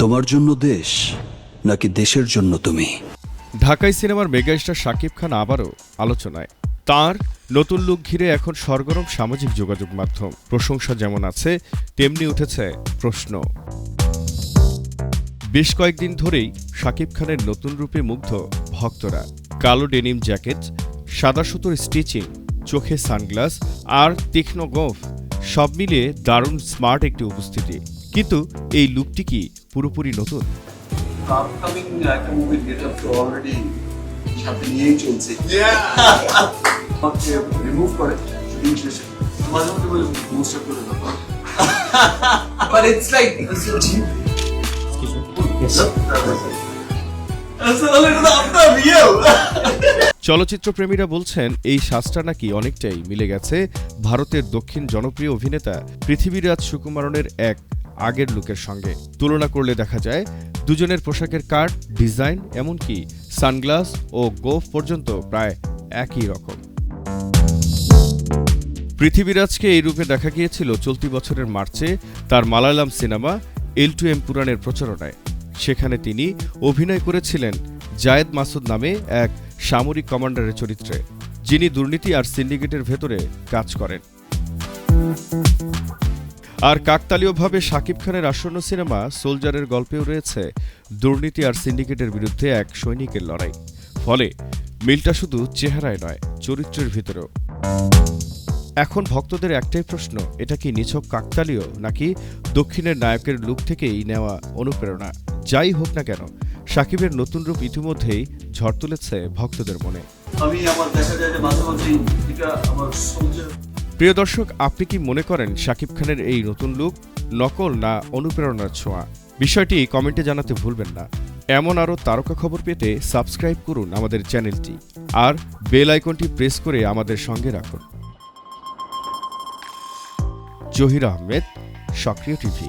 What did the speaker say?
তোমার জন্য দেশ নাকি দেশের জন্য তুমি? ঢাকাই সিনেমার মেগাস্টার শাকিব খান আবারও আলোচনায়। তার নতুন লুক ঘিরে এখন সরগরম সামাজিক যোগাযোগ মাধ্যম। প্রশংসা যেমন আছে, তেমনি উঠেছে প্রশ্ন। বেশ কয়েকদিন ধরেই শাকিব খানের নতুন রূপে মুগ্ধ ভক্তরা। কালো ডেনিম জ্যাকেট, সাদা সুতোর স্টিচিং, চোখে সানগ্লাস আর তীক্ষ্ণ গোঁফ, সব মিলিয়ে দারুণ স্মার্ট একটি উপস্থিতি। কিন্তু এই লুকটি কি পুরোপুরি নতুন? আপকামিং একটা মুভির গেটআপ তো অলরেডি সাথে নিয়েই চলছে। আমাকে রিমুভ করে শুটিং শেষে মাঝে মধ্যে বলে মোস্ট অফ করে দাও, but it's like so cheap. আসলে এটা তো আপনার রিয়েল। চলচ্চিত্রপ্রেমীরা বলছেন এই সাজটা নাকি অনেকটাই মিলে গেছে ভারতের দক্ষিণ জনপ্রিয় অভিনেতা পৃথিবীরাজ সুকুমারনের এক আগের লুকের সঙ্গে। তুলনা করলে দেখা যায় দুজনের পোশাকের কাট, ডিজাইন, এমনকি সানগ্লাস ও গোফ পর্যন্ত প্রায় একই রকম। পৃথিবীরাজকে এই রূপে দেখা গিয়েছিল চলতি বছরের মার্চে তার মালায়ালাম সিনেমা এল2 এমপুরানের প্রচারণায়। সেখানে তিনি অভিনয় করেছিলেন জায়েদ মাসুদ নামে এক সামরিক কমান্ডারের চরিত্রে, যিনি দুর্নীতি আর সিন্ডিকেটের ভেতরে কাজ করেন। আর কাকতালীয়ভাবে শাকিব খানের আসন্ন সিনেমা সোলজারের গল্পেও রয়েছে দুর্নীতি আর সিন্ডিকেটের বিরুদ্ধে এক সৈনিকের লড়াই। ফলে মিলটা শুধু চেহারায় নয়, চরিত্রের ভিতরেও। এখন ভক্তদের একটাই প্রশ্ন, এটা কি নিছক কাকতালীয় নাকি দক্ষিণের নায়কের লুক থেকেই নেওয়া অনুপ্রেরণা? যাই হোক না কেন, শাকিবের নতুন রূপ ইতিমধ্যেই ঝড় তুলেছে ভক্তদের মনে। আমি আমার দেখা যায় যে মাঝে মাঝে এটা আমার সোলজার। প্রিয় দর্শক, আপনি কি মনে করেন শাকিব খানের এই নতুন লুক নকল না অনুপ্রেরণার ছোঁয়া? বিষয়টি কমেন্টে জানাতে ভুলবেন না। এমন আরও তারকা খবর পেতে সাবস্ক্রাইব করুন আমাদের চ্যানেলটি আর বেল আইকনটি প্রেস করে আমাদের সঙ্গে রাখুন। জহির আহমেদ, সক্রিয় টিভি।